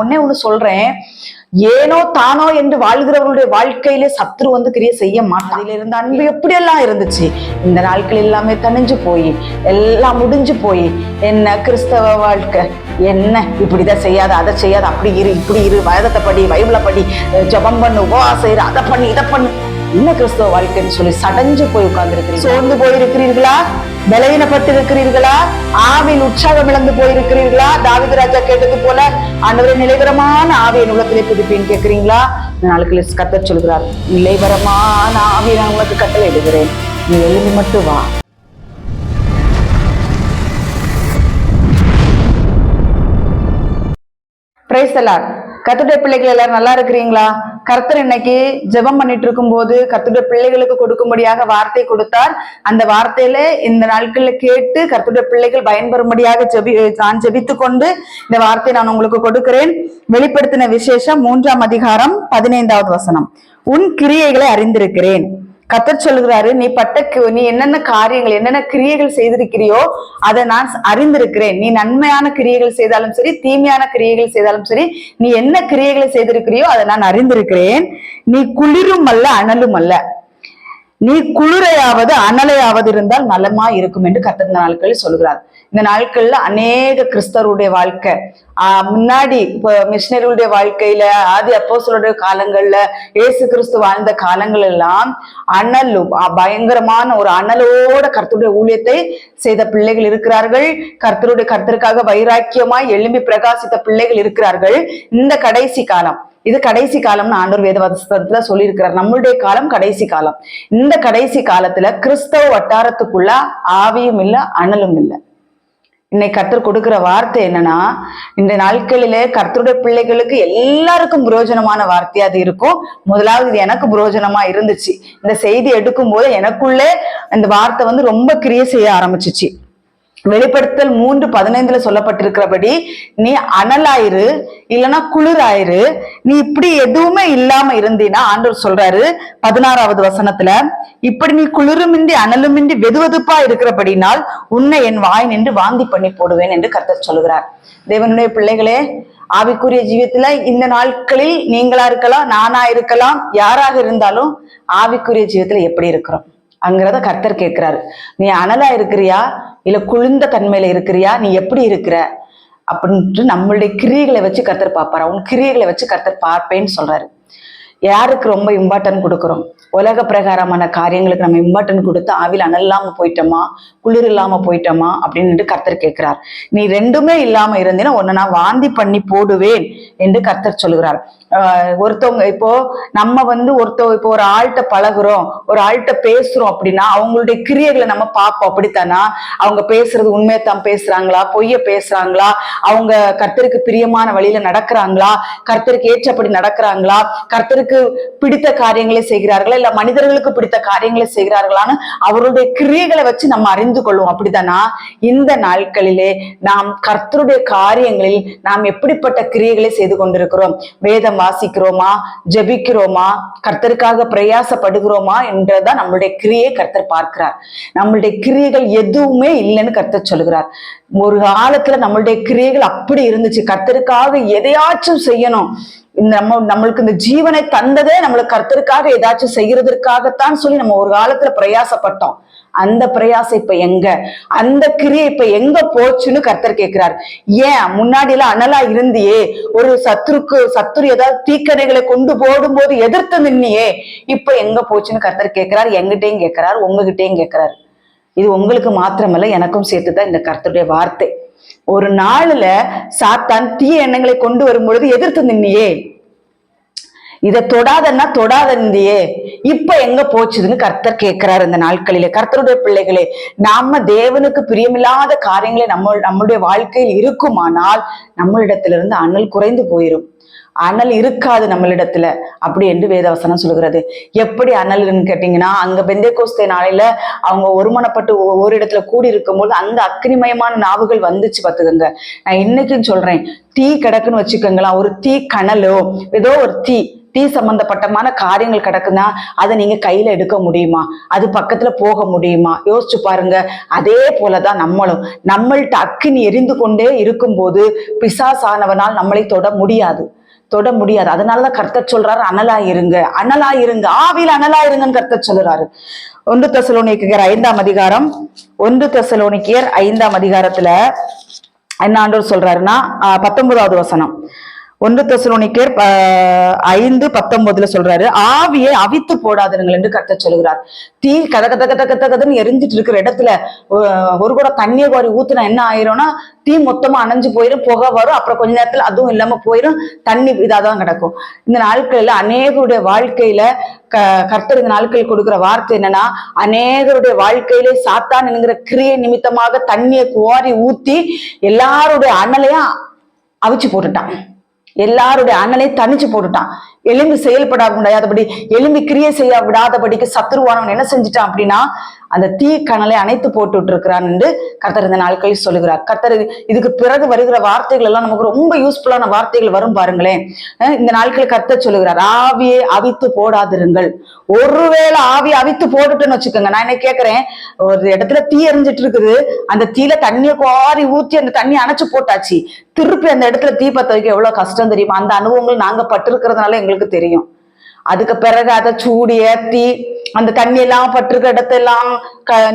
ஒன்னு சொல்றேன், ஏனோ தானோ என்று வாழ்கிறவர்களுடைய வாழ்க்கையிலே சத்துரு வந்து கிரியை செய்ய மாட்டான். அதில இருந்த அன்பு எப்படியெல்லாம் இருந்துச்சு, இந்த நாட்கள் எல்லாமே தணிஞ்சு போய் எல்லாம் முடிஞ்சு போய் என்ன கிறிஸ்தவ வாழ்க்கை என்ன இப்படிதான் செய்யாத அதை செய்யாத அப்படி இரு இப்படி இரு வேதத்தை படி பைபிளை படி ஜெபம் பண்ணு உபவாசம் இரு அதை பண்ணு இதை பண்ணு என்ன கிறிஸ்தவ வாழ்க்கைன்னு சொல்லி சடைஞ்சு போய் உட்கார்ந்து இருக்கிறீங்க. சோர்ந்து போயிருக்கிறீர்களா? பலவீனப்பட்டு இருக்கிறீர்களா? ஆவின் உற்சாகம் இழந்து போயிருக்கிறீர்களா? தாவீது ராஜா கேட்டது போல ஆண்டவரே நிலைவரமான ஆவியின் உள்ளத்திலே புதுப்பின்னு கேட்கிறீங்களா? இந்த நாளுக்கு கர்த்தர் சொல்கிறார், நிலைவரமான ஆவியை நான் உங்களுக்கு கட்டளை இடுகிறேன், நீ எழுதி மட்டும் வா. Praise the Lord. கர்த்தருடைய பிள்ளைகள் எல்லாரும் நல்லா இருக்கிறீங்களா? கர்த்தர் இன்னைக்கு ஜெபம் பண்ணிட்டு இருக்கும் போது கர்த்தருடைய பிள்ளைகளுக்கு கொடுக்கும்படியாக வார்த்தை கொடுத்தார். அந்த வார்த்தையில இந்த நாட்கள்ல கேட்டு கர்த்தருடைய பிள்ளைகள் பயன்பெறும்படியாக நான் ஜெபித்து கொண்டு இந்த வார்த்தையை நான் உங்களுக்கு கொடுக்கிறேன். வெளிப்படுத்தின விசேஷம் 3ஆம் அதிகாரம் 15வது வசனம். உன் கிரியைகளை அறிந்திருக்கிறேன். கர்த்தர் சொல்லுகிறாரு, நீ என்னென்ன காரியங்கள் என்னென்ன கிரியைகள் செய்திருக்கிறியோ அதை நான் அறிந்திருக்கிறேன். நீ நன்மையான கிரியைகள் செய்தாலும் சரி தீமையான கிரியைகள் செய்தாலும் சரி, நீ என்ன கிரியைகளை செய்திருக்கிறியோ அதை நான் அறிந்திருக்கிறேன். நீ குளிரும் அல்ல அனலும் அல்ல, நீ குளிரையாவது அனலையாவது இருந்தால் நலமா இருக்கும் என்று கர்த்தர் இந்த நாட்களில் சொல்கிறார். இந்த நாட்கள்ல அநேக கிறிஸ்தவருடைய வாழ்க்கை முன்னாடி இப்ப மிஷினரியுடைய வாழ்க்கையில ஆதி அப்போஸ்தலருடைய காலங்கள்ல இயேசு கிறிஸ்து வாழ்ந்த காலங்கள் எல்லாம் அனலும் பயங்கரமான ஒரு அனலோட கர்த்தருடைய ஊழியத்தை செய்த பிள்ளைகள் இருக்கிறார்கள். கர்த்தருக்காக வைராக்கியமாய் எழும்பி பிரகாசித்த பிள்ளைகள் இருக்கிறார்கள். இந்த கடைசி காலம், இது கடைசி காலம்னு ஆண்டவர் வேதவசனத்துல சொல்லியிருக்கிறார். நம்மளுடைய காலம் கடைசி காலம். இந்த கடைசி காலத்துல கிறிஸ்தவ வட்டாரத்துக்குள்ள ஆவியும் இல்லை அனலும் இல்லை. இன்னைக்கு கர்த்தர் கொடுக்கிற வார்த்தை என்னன்னா, இந்த நாட்களிலே கர்த்தருடைய பிள்ளைகளுக்கு எல்லாருக்கும் புரோஜனமான வார்த்தையா அது இருக்கும். முதலாவது இது எனக்கு புரோஜனமா இருந்துச்சு. இந்த செய்தி எடுக்கும் போது எனக்குள்ளே இந்த வார்த்தை வந்து ரொம்ப கிரியை செய்ய ஆரம்பிச்சிச்சு. வெளிப்படுத்தல் 3:15 சொல்லப்பட்டிருக்கிறபடி நீ அனலாயிரு இல்லைன்னா குளிராயிரு, நீ இப்படி எதுவுமே இல்லாம இருந்தீன்னா ஆண்டவர் சொல்றாரு 16வது வசனத்துல, இப்படி நீ குளிருமின்றி அனலுமின்றி வெதுவெதுப்பா இருக்கிறபடினால் உன்னை என் வாய் நின்று வாந்தி பண்ணி போடுவேன் என்று கர்த்தர் சொல்லுகிறார். தேவனுடைய பிள்ளைகளே, ஆவிக்குரிய ஜீவியத்துல இந்த நாட்களில் நீங்களா இருக்கலாம், நானா இருக்கலாம், யாராக இருந்தாலும் ஆவிக்குரிய ஜீவியத்துல எப்படி இருக்கிறோம் அங்கிறத கர்த்தர் கேட்கிறாரு. நீ அனலா இருக்கிறியா இல்ல குளிர்ந்த தன்மையில இருக்கிறியா, நீ எப்படி இருக்கிற அப்படின்ட்டு நம்மளுடைய கிரியைகளை வச்சு கர்த்தர் பார்ப்பாரா? உன் கிரியைகளை வச்சு கர்த்தர் பார்ப்பேன்னு சொல்றாரு. யாருக்கு ரொம்ப இம்பார்ட்டன்ட் கொடுக்குறோம்? உலக பிரகாரமான காரியங்களுக்கு நம்ம இம்பார்ட்டன்ட் கொடுத்து ஆவில அனல் இல்லாம போயிட்டோமா குளிர் இல்லாம போயிட்டோமா அப்படின்னு கர்த்தர் கேட்கிறார். நீ ரெண்டுமே இல்லாம இருந்தீன்னா உன்னை நான் வாந்தி பண்ணி போடுவேன் என்று கர்த்தர் சொல்லுகிறார். ஒருத்தவங்க இப்போ நம்ம வந்து இப்போ ஒரு ஆள்கிட்ட பழகுறோம், ஒரு ஆள்கிட்ட பேசுறோம் அப்படின்னா அவங்களுடைய கிரியைகளை நம்ம பார்ப்போம். அப்படித்தானா அவங்க பேசுறது உண்மையத்தான் பேசுறாங்களா, பொய்ய பேசுறாங்களா, அவங்க கர்த்தருக்கு பிரியமான வழியில நடக்கிறாங்களா, கர்த்தருக்கு ஏற்றபடி நடக்கிறாங்களா, கர்த்தருக்கு பிடித்த காரியங்களை செய்கிறார்களா இல்ல மனிதர்களுக்கு பிடித்த காரியங்களை செய்கிறார்களான்னு அவருடைய கிரியைகளை வச்சு நம்ம அறிந்து கொள்வோம். அப்படித்தானா இந்த நாட்களிலே நாம் கர்த்தருடைய காரியங்களில் நாம் எப்படிப்பட்ட கிரியைகளை செய்து கொண்டிருக்கிறோம்? வேதம் வாசிக்கிறோமா, ஜெபிக்கிறோமா, கர்த்தருக்காக பிரயாசப்படுகிறோமா என்றதான் நம்மளுடைய கிரியை கர்த்தர் பார்க்கிறார். நம்மளுடைய கிரியைகள் எதுவுமே இல்லைன்னு கர்த்தர் சொல்லுகிறார். ஒரு காலத்துல நம்மளுடைய கிரியைகள் அப்படி இருந்துச்சு, கர்த்தருக்காக எதையாச்சும் செய்யணும், நம்மளுக்கு இந்த ஜீவனை தந்ததே நம்மளுக்கு கர்த்தருக்காக ஏதாச்சும் செய்யறதுக்காகத்தான் சொல்லி நம்ம ஒரு காலத்துல பிரயாசப்பட்டோம். அந்த பிரயாசம் இப்ப எங்க, அந்த கிரியை இப்ப எங்க போச்சுன்னு கர்த்தர் கேட்கிறார். ஏன் முன்னாடி எல்லாம் அனலா இருந்தியே, ஒரு சத்துரு ஏதாவது தீக்கணைகளை கொண்டு போடும் போது எதிர்த்து நின்னியே, இப்ப எங்க போச்சுன்னு கர்த்தர் கேட்கிறார். எங்கிட்டையும் கேட்கிறார், உங்ககிட்டையும் கேட்கிறார். இது உங்களுக்கு மாத்திரமல்ல எனக்கும் சேர்த்துதான் இந்த கர்த்தருடைய வார்த்தை. ஒரு நாளுல சாத்தான் தீய எண்ணங்களை கொண்டு வரும் பொழுது எதிர்த்து நின்னியே, இதை தொடாதன்னா தொடாத இருந்தியே, இப்ப எங்க போச்சுதுன்னு கர்த்தர் கேட்கிறார். இந்த நாட்களிலே கர்த்தருடைய பிள்ளைகளே, நாம தேவனுக்கு பிரியமில்லாத காரியங்களை நம்மளுடைய வாழ்க்கையில் இருக்குமானால் நம்மளிடத்திலிருந்து அனல் குறைந்து போயிரும். அனல் இருக்காது நம்மளிடத்துல அப்படி என்று வேதவசனம் சொல்கிறது. எப்படி அனல்னு கேட்டீங்கன்னா, அங்க பெந்தேகோஸ்தே நாளையில அவங்க ஒருமனப்பட்டு ஒரு இடத்துல கூடி இருக்கும்போது அந்த அக்னிமயமான நாவுகள் வந்துச்சு பார்த்துக்கோங்க. நான் இன்னைக்கும் சொல்றேன், தீ கிடக்குன்னு வச்சுக்கோங்களா, ஒரு தீ கனலோ ஏதோ ஒரு தீ சம்பந்தப்பட்டமான காரியங்கள் கிடக்குன்னா அதை நீங்க கையில எடுக்க முடியுமா? அது பக்கத்துல போக முடியுமா? யோசிச்சு பாருங்க. அதே போலதான் நம்மள்ட்ட அக்கினி எரிந்து கொண்டே இருக்கும்போது பிசாசானவனால் நம்மளை தொட முடியாது. அதனாலதான் கர்த்தர் சொல்றாரு, அனலாயிருங்க, ஆவியில் அனலாயிருங்கன்னு கர்த்தர் சொல்றாரு. 1 தெசலோனிக்கேயர் 5ஆம் அதிகாரம் 1 தெசலோனிக்கேயர் 5ஆம் அதிகாரத்துல என்ன ஆண்டவர் சொல்றாருன்னா 19வது வசனம். 1 தெசலோனிக்கேயர் 5:19 சொல்றாரு, ஆவியை அவித்து போடாதீர்கள் என்று கர்த்தர் சொல்கிறார். தீ கதன்னு எரிஞ்சிட்டு இருக்கிற இடத்துல ஒரு கூட தண்ணியை கோரி ஊத்துனா என்ன ஆயிரும்னா, தீ மொத்தமா அணைஞ்சு போயிடும், புகை வரும், அப்புறம் கொஞ்ச நேரத்துல அதுவும் இல்லாம போயிடும், தண்ணி இதாதான் கிடக்கும். இந்த நாட்கள்ல அநேகருடைய வாழ்க்கையில கர்த்தர் இந்த நாட்கள் கொடுக்கிற வார்த்தை என்னன்னா, அநேகருடைய வாழ்க்கையிலே சாத்தான் என்கிற கிரியை நிமித்தமாக தண்ணியை கோரி ஊத்தி எல்லாருடைய அனலையும் அவிச்சு போட்டுட்டான், எல்லாருடைய அண்ணனை தனிச்சு போட்டுட்டான். எலும்பி செயல்பட முடியாதபடி, எலும்பி கிரியை செய்ய விடாதபடிக்கு சத்துருவானவன் என்ன செஞ்சுட்டான் அப்படின்னா, அந்த தீ கணலை அணைத்து போட்டு இருக்கிறான் என்று கர்த்தர் இந்த நாட்களில் சொல்லுகிறார். கர்த்தர் இதுக்கு பிறகு வருகிற வார்த்தைகள் எல்லாம் நமக்கு ரொம்ப யூஸ்ஃபுல்லான வார்த்தைகள் வரும் பாருங்களேன். இந்த நாட்களில் கர்த்தர் சொல்லுகிறார், ஆவியை அவித்து போடாதிருங்கள். ஒருவேளை ஆவியை அவித்து போட்டுட்டுன்னு வச்சுக்கோங்க, நான் என்ன கேட்கிறேன், ஒரு இடத்துல தீ எரிஞ்சிட்டு இருக்குது, அந்த தீல தண்ணியை கோரி ஊற்றி அந்த தண்ணி அணைச்சு போட்டாச்சு, திருப்பி அந்த இடத்துல தீ பத்த வைக்க எவ்வளவு கஷ்டம் தெரியுமா? அந்த அனுபவங்கள் நாங்க பட்டிருக்கிறதுனால எங்களுக்கு தெரியும். அதுக்கு பிறகு அதை சூடு ஏத்தி அந்த தண்ணி எல்லாம் பட்டிருக்க இடத்தெல்லாம்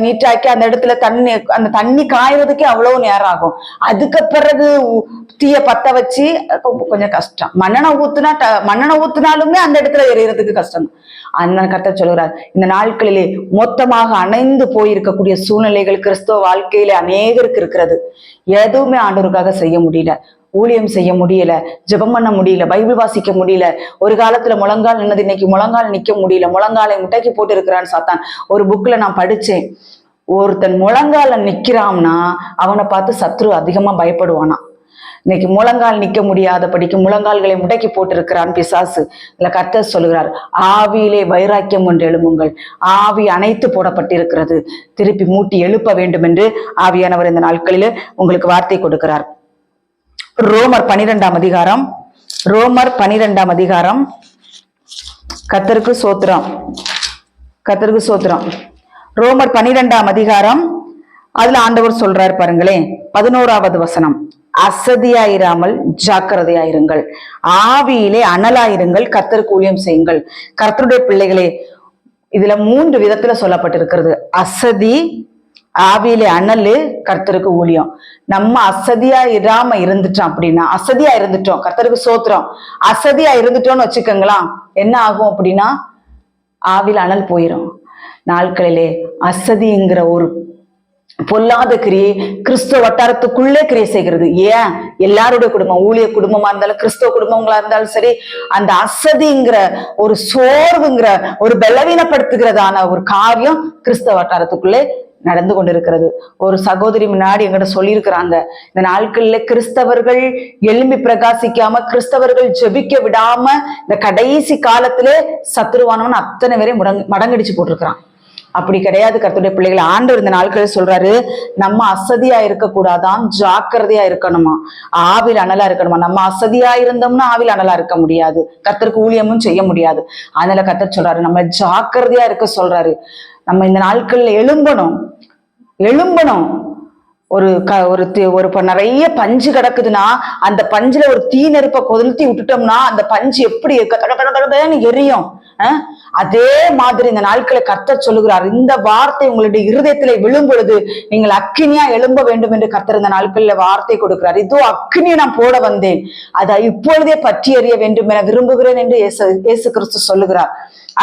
நீட்டாக்கி அந்த இடத்துல அந்த தண்ணி காயறதுக்கே அவ்வளவு நேரம் ஆகும். அதுக்கு பிறகு தீய பத்த வச்சு கொஞ்சம் கஷ்டம். மண்ணெண்ணெய் ஊத்துனாலுமே அந்த இடத்துல எரியறதுக்கு கஷ்டம். அந்த கர்த்தர் சொல்கிறார், இந்த நாட்களிலே மொத்தமாக அணைந்து போயிருக்கக்கூடிய சூழ்நிலைகள் கிறிஸ்தவ வாழ்க்கையில அநேகருக்கு இருக்கிறது. எதுவுமே ஆண்டவருக்காக செய்ய முடியல, ஊழியம் செய்ய முடியல, ஜெபம் பண்ண முடியல, பைபிள் வாசிக்க முடியல. ஒரு காலத்துல முழங்கால் நின்னது இன்னைக்கு முழங்கால் நிக்க முடியல, முழங்காலை முட்டைக்கு போட்டு இருக்கிறான்னு சாத்தான். ஒரு புக்ல நான் படிச்சேன், ஒருத்தன் முழங்கால நிக்கிறான்னா அவனை பார்த்து சத்ரு அதிகமா பயப்படுவானா. இன்னைக்கு முழங்கால் நிக்க முடியாதபடிக்கு முழங்கால்களை முடக்கி போட்டு இருக்கிறான் பிசாசு. இல்ல கர்த்தர் சொல்லுகிறார், ஆவியிலே வைராக்கியம் கொண்டு எழும்புங்கள், ஆவி அணைத்து போடப்பட்டிருக்கிறது, திருப்பி மூட்டி எழுப்ப வேண்டும் என்று ஆவியானவர் இந்த நாட்களில் உங்களுக்கு வார்த்தை கொடுக்கிறார். ரோமர் 12ஆம் அதிகாரம் கர்த்தருக்கு சோத்திரம். ரோமர் 12ஆம் அதிகாரம், அதுல ஆண்டவர் சொல்றார் பாருங்களேன், 11வது வசனம், அசதியாயிராமல் ஜாக்கிரதையாயிருங்கள், ஆவியிலே அனலாயிருங்கள், கர்த்தருக்கு ஊழியம் செய்யுங்கள். கர்த்தருடைய பிள்ளைகளே, இதுல 3 விதத்துல சொல்லப்பட்டிருக்கிறது. அசதி, ஆவியிலே அனலு, கர்த்தருக்கு ஊழியம். நம்ம அசதியா இராம இருந்துட்டோம் அப்படின்னா, அசதியா இருந்துட்டோம், கர்த்தருக்கு சோத்திரம், அசதியா இருந்துட்டோம்னு வச்சுக்கோங்களா, என்ன ஆகும் அப்படின்னா ஆவியில் அனல் போயிடும். நாட்களிலே அசதிங்கிற ஒரு பொல்லாத கிரியை கிறிஸ்துவ வட்டாரத்துக்குள்ளே கிரியை செய்கிறது. ஏன்? எல்லாருடைய குடும்பம், ஊழிய குடும்பமா இருந்தாலும் கிறிஸ்தவ குடும்பங்களா இருந்தாலும் சரி, அந்த அசதிங்கிற ஒரு சோர்வுங்கிற ஒரு பலவீனப்படுத்துகிறதான ஒரு காரியம் கிறிஸ்தவ வட்டாரத்துக்குள்ளே நடந்து கொண்டிருக்கிறது. ஒரு சகோதரி முன்னாடி எங்கிட்ட சொல்லியிருக்கிறாங்க, இந்த நாட்கள்ல கிறிஸ்தவர்கள் எழும்பி பிரகாசிக்காம, கிறிஸ்தவர்கள் ஜெபிக்க விடாம, இந்த கடைசி காலத்திலே சத்துருவானவன் அத்தனை பேரை மடங்கடிச்சு போட்டிருக்கிறான். அப்படி கிடையாது கர்த்தருடைய பிள்ளைகள். ஆண்டவர் இந்த நாட்களில் சொல்றாரு, நம்ம அசதியா இருக்கக்கூடாதான், ஜாக்கிரதையா இருக்கணுமா, ஆவில் அனலா இருக்கணுமா. நம்ம அசதியா இருந்தோம்னா ஆவில் அனலா இருக்க முடியாது, கர்த்தருக்கு ஊழியமும் செய்ய முடியாது. அதனால கர்த்தர் சொல்றாரு, நம்ம ஜாக்கிரதையா இருக்க சொல்றாரு. நம்ம இந்த நாட்கள்ல எழும்பணும். ஒரு நிறைய பஞ்சு கிடக்குதுன்னா, அந்த பஞ்சுல ஒரு தீ நெருப்பை கொளுத்தி விட்டுட்டோம்னா அந்த பஞ்சு எப்படி எரியும். அதே மாதிரி இந்த நாட்களை கர்த்தர் சொல்லுகிறார், இந்த வார்த்தை உங்களுடைய இருதயத்திலே விழும் பொழுது நீங்கள் அக்கினியா எழும்ப வேண்டும் என்று கர்த்தர் இந்த நாட்களில் வார்த்தை கொடுக்கிறார். இதோ அக்கினியை நான் போட வந்தேன், அதை இப்பொழுதே பற்றி எறிய வேண்டும் என விரும்புகிறேன் என்று இயேசு கிறிஸ்து சொல்லுகிறார்.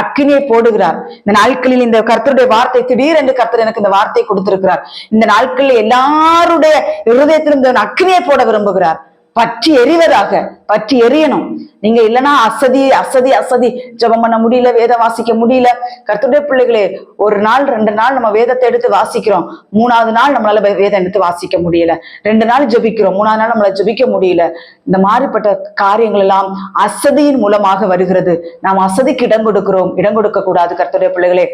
அக்கினியை போடுகிறார். இந்த நாட்களில் இந்த கர்த்தருடைய வார்த்தை திடீரென்று கர்த்தர் எனக்கு இந்த வார்த்தை கொடுத்திருக்கிறார். இந்த நாட்களில் எல்லாருடைய இருதயத்திலும் இந்த அக்கினியை போட விரும்புகிறார். பற்றி எரிவதாக, பற்றி எரியணும். நீங்க இல்லைன்னா அசதி அசதி அசதி, ஜெபம் பண்ண முடியல, வேதம் வாசிக்க முடியல. கர்த்தருடைய பிள்ளைகளே, ஒரு நாள் 2 நாள் நம்ம வேதத்தை எடுத்து வாசிக்கிறோம், 3வது நாள் நம்மளால வேதம் எடுத்து வாசிக்க முடியல. 2 நாள் ஜெபிக்கிறோம், 3வது நாள் நம்மளால ஜெபிக்க முடியல. இந்த மாதிரிப்பட்ட காரியங்கள் எல்லாம் அசதியின் மூலமாக வருகிறது. நாம் அசதிக்கு இடம் கொடுக்கிறோம். இடம் கொடுக்க கூடாது. கர்த்தருடைய பிள்ளைகளே,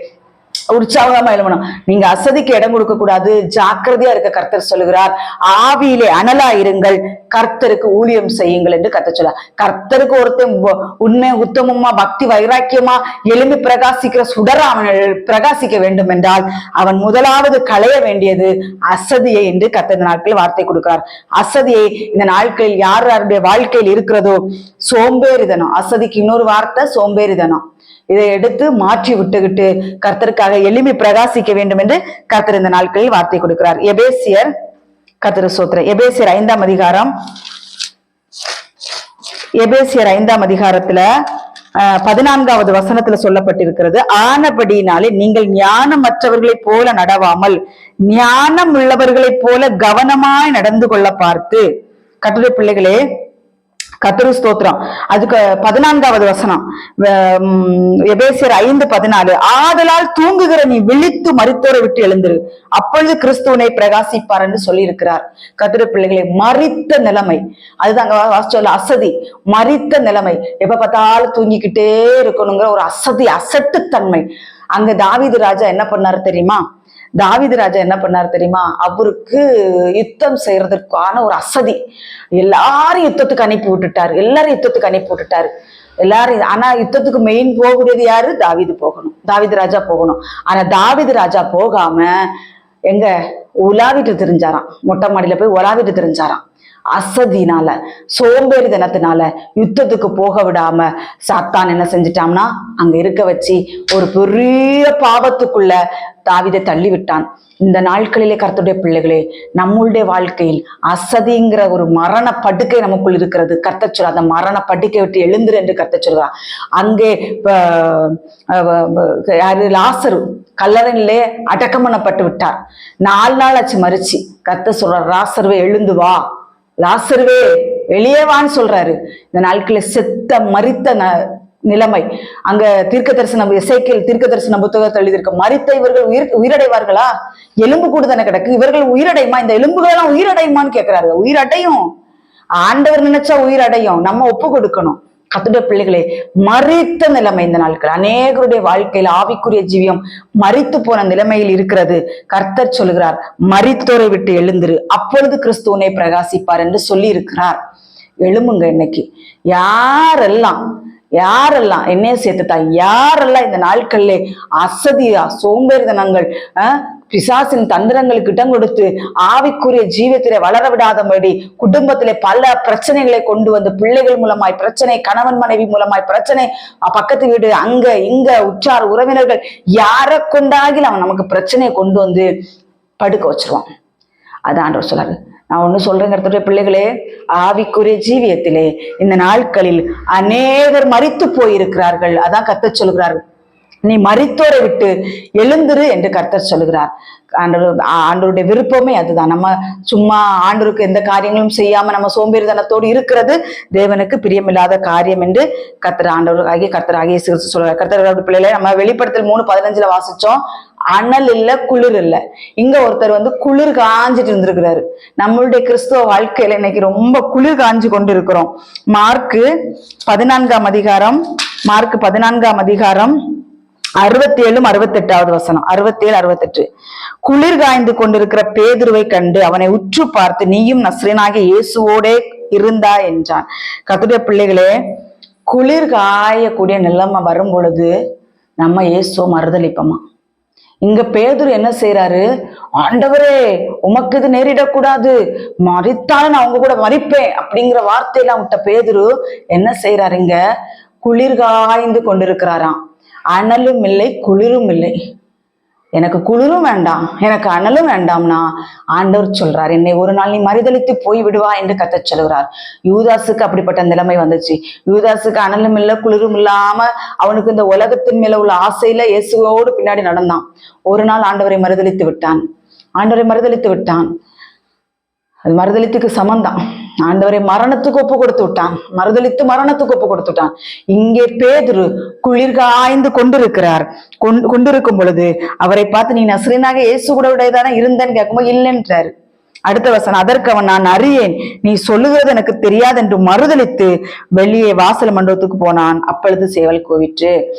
உற்சாகமா எழுமணும். நீங்க அசதிக்கு இடம் கொடுக்க கூடாது. ஜாக்கிரதையா இருக்க கர்த்தர் சொல்லுகிறார். ஆவியிலே அனலா இருங்கள், கர்த்தருக்கு ஊழியம் செய்யுங்கள் என்று கர்த்தர் சொல்ல. கர்த்தருக்கு ஒருத்தன் உண்மை உத்தமமா பக்தி வைராக்கியமா எழும்பி பிரகாசிக்கிற சுடர அவன் பிரகாசிக்க வேண்டும் என்றால் அவன் முதலாவது களைய வேண்டியது அசதியை என்று கர்த்தர் இந்த நாட்களில் வார்த்தை கொடுக்கிறார். அசதியை இந்த நாட்களில் யார் யாருடைய வாழ்க்கையில் இருக்கிறதோ, சோம்பேறிதனம். அசதிக்கு இன்னொரு வார்த்தை சோம்பேறிதனம். இதை எடுத்து மாற்றி விட்டுக்கிட்டு கர்த்தருக்காக எளிமை பிரகாசிக்க வேண்டும் என்று கர்த்தர் இந்த நாட்களில் வார்த்தை கொடுக்கிறார். எபேசியர், கர்த்தர் ஸ்தோத்திரம், எபேசியர் 5ஆம் அதிகாரம், எபேசியர் 5ஆம் அதிகாரத்துல 14வது வசனத்துல சொல்லப்பட்டிருக்கிறது. ஆனபடியினாலே நீங்கள் ஞானமற்றவர்களைப் போல நடவாமல் ஞானம் உள்ளவர்களைப் போல கவனமாய் நடந்து கொள்ள பார்த்து. கர்த்தருடைய பிள்ளைகளே, கர்த்தரு ஸ்தோத்திரம். அதுக்கு 14வது வசனம், எபேசியர் 5:14, ஆதலால் தூங்குகிற நீ விழித்து மரித்தோரை விட்டு எழுந்திரு, அப்பொழுது கிறிஸ்துவனை பிரகாசிப்பார் என்று சொல்லி இருக்கிறார். கர்த்தருடைய பிள்ளைகளை, மரித்த நிலைமை, அதுதான் வாசிச்சோல்ல, அசதி, மரித்த நிலைமை. எப்ப பார்த்தாலும் தூங்கிக்கிட்டே இருக்கணுங்கிற ஒரு அசதி, அசட்டுத்தன்மை. அங்க தாவீது ராஜா என்ன பண்ணாரு தெரியுமா? தாவீது ராஜா என்ன பண்ணாரு தெரியுமா? அவருக்கு யுத்தம் செய்யறதுக்கான ஒரு அசதி. எல்லாரும் யுத்தத்துக்கு அனுப்பி விட்டுட்டாரு, எல்லாரும் யுத்தத்துக்கு அனுப்பி விட்டுட்டாரு எல்லாரும். ஆனா யுத்தத்துக்கு மெயின் போகக்கூடியது யாரு? தாவீது போகணும், தாவீது ராஜா போகணும். ஆனா தாவீது ராஜா போகாம எங்க உலாவிட்டு தெரிஞ்சாராம், மொட்டை மாடியில போய் உலாவிட்டு தெரிஞ்சாராம். அசதினால, சோம்பேறித்தனத்தினால யுத்தத்துக்கு போக விடாம சாத்தான் என்ன செஞ்சிட்டான்னா அங்க இருக்க வச்சு ஒரு பெரிய பாவத்துக்குள்ள தாவீதை தள்ளி விட்டான். இந்த நாட்களிலே கர்த்தருடைய பிள்ளைகளே, நம்மளுடைய வாழ்க்கையில் அசதிங்கிற ஒரு மரண படுக்கை நமக்குள் இருக்கிறது. கர்த்தர் சொல்ற அந்த மரண படுக்கை விட்டு எழுந்துரு என்று கர்த்தர் சொல்றார். அங்கே யாரு? லாசரு கல்லறையிலே அடக்கம் பண்ணப்பட்டு விட்டார். 4 நாள் ஆச்சு மரிச்சு. கர்த்தர் சொல்றார், லாசருவே எழுந்து வா, லாசருவே வெளியே வான்னு சொல்றாரு. இந்த நாட்களில் செத்த மரித்த நிலைமை. அங்க தீர்க்க தரிசனம், எசேக்கியேல் தீர்க்க தரிசன புத்தகத்தில் எழுதியிருக்க, மரித்த இவர்கள் உயிரடைவார்களா? எலும்பு கூடு தானே கிடக்கு, இவர்கள் உயிரடையுமா? இந்த எலும்புகள் எல்லாம் உயிரடையுமான்னு கேட்கிறாரு. உயிரடையும், ஆண்டவர் நினைச்சா உயிரடையும். நம்ம ஒப்பு கொடுக்கணும். கர்த்தருடைய பிள்ளைகளே, மரித்த நிலைமை இந்த நாட்கள் அநேகருடைய வாழ்க்கையில் ஆவிக்குரிய ஜீவியம் மரித்து போன நிலைமையில் இருக்கிறது. கர்த்தர் சொல்லுகிறார், மரித்தோரை விட்டு எழுந்திரு, அப்பொழுது கிறிஸ்துவனை பிரகாசிப்பார் என்று சொல்லி இருக்கிறார். எழும்புங்க இன்னைக்கு. யாரெல்லாம் என்னைய சேர்த்துட்டா, யாரெல்லாம் இந்த நாட்கள்ல அசதியா சோம்பேறித்தனங்கள், பிசாசின் தந்திரங்களுக்கு இடம் கொடுத்து ஆவிக்குரிய ஜீவத்திலே வளர விடாதபடி குடும்பத்திலே பல பிரச்சனைகளை கொண்டு வந்து, பிள்ளைகள் மூலமாய் பிரச்சனை, கணவன் மனைவி மூலமாய் பிரச்சனை, பக்கத்து வீடு, அங்க இங்க உற்றார் உறவினர்கள், யாரை கொண்டாகில் அவன் நமக்கு பிரச்சனையை கொண்டு வந்து படுக்க வச்சிருவான். அதான் ஆண்டவர் சொல்றாரு. நான் ஒண்ணு சொல்றேன், கர்த்தருடைய பிள்ளைகளே, ஆவிக்குரிய ஜீவியத்திலே இந்த நாட்களில் அநேகர் மரித்து போயிருக்கிறார்கள். அதான் கர்த்தர் சொல்கிறார்கள், நீ மரித்தோரை விட்டு எழுந்திரு என்று கர்த்தர் சொல்லுகிறார். ஆண்டவருடைய விருப்பமே அதுதான். நம்ம சும்மா ஆண்டவருக்கு எந்த காரியங்களும் செய்யாம நம்ம சோம்பேறித்தனத்தோடு இருக்கிறது தேவனுக்கு பிரியமில்லாத காரியம் என்று கர்த்தர் ஆகிய சொல்றார். கர்த்தர் பிள்ளைகளை நம்ம வெளிப்படுத்தல் 3:15 வாசிச்சோம். அனல் இல்ல, குளிர் இல்ல. இங்க ஒருத்தர் குளிர் காஞ்சிட்டு இருந்திருக்கிறாரு. நம்மளுடைய கிறிஸ்துவ வாழ்க்கையில இன்னைக்கு ரொம்ப குளிர் காஞ்சு கொண்டு இருக்கிறோம். மார்க்கு 14ஆம் அதிகாரம் 67, 68வது வசனம், 67, 68. குளிர் காய்ந்து கொண்டிருக்கிற பேதுருவை கண்டு அவனை உற்று பார்த்து, நீயும் நஸ்ரேனாகிய இயேசுவோடே இருந்தா என்றான். கர்த்தருடைய பிள்ளைகளே, குளிர் காயக்கூடிய நிலைமை வரும் பொழுது நம்ம இயேசுவை மறுதலிப்போமா? இங்க பேதுரு என்ன செய்யறாரு? ஆண்டவரே, உமக்கு இது நேரிடக்கூடாது, மரித்தாலும் நான் அவங்க கூட மரிப்பேன் அப்படிங்கிற வார்த்தையெல்லாம் விட்ட பேதுரு என்ன செய்யறாரு? இங்க குளிர் காய்ந்து கொண்டிருக்கிறாராம். அனலும் இல்லை, குளிரும் இல்லை. எனக்கு குளிரும் வேண்டாம், எனக்கு அனலும் வேண்டாம்னா ஆண்டவர் சொல்றார், என்னை ஒரு நாள் நீ மறுதலித்து போய் விடுவா என்று கர்த்தர் சொல்கிறார். யூதாசுக்கு அப்படிப்பட்ட நிலைமை வந்துச்சு. யூதாசுக்கு அனலும் இல்லை, குளிரும் இல்லாம அவனுக்கு இந்த உலகத்தின் மேல உள்ள ஆசையில இயேசுவோடு பின்னாடி நடந்தான். ஒரு நாள் ஆண்டவரை மறுதலித்து விட்டான். அது மறுதலித்துக்கு சமந்தான். ஆண்டவரை மரணத்துக்கு ஒப்பு கொடுத்து விட்டான், மறுதலித்து மரணத்துக்கு ஒப்பு கொடுத்து விட்டான். இங்கே பேதுரு குளிர் காய்ந்து கொண்டிருக்கிறார். கொண்டிருக்கும் பொழுது அவரை பார்த்து, நீ நசரேயனாக இயேசு கூட உடையதானே இருந்தேன்னு கேட்கும்போது இல்லைன்றாரு. அடுத்த வசனம், அதற்கு அவன், நான் அறியேன், நீ சொல்லுகிறது எனக்கு தெரியாது என்று மறுதலித்து வெளியே வாசல் மண்டபத்துக்கு போனான். அப்பொழுது சேவல் கூவிற்று.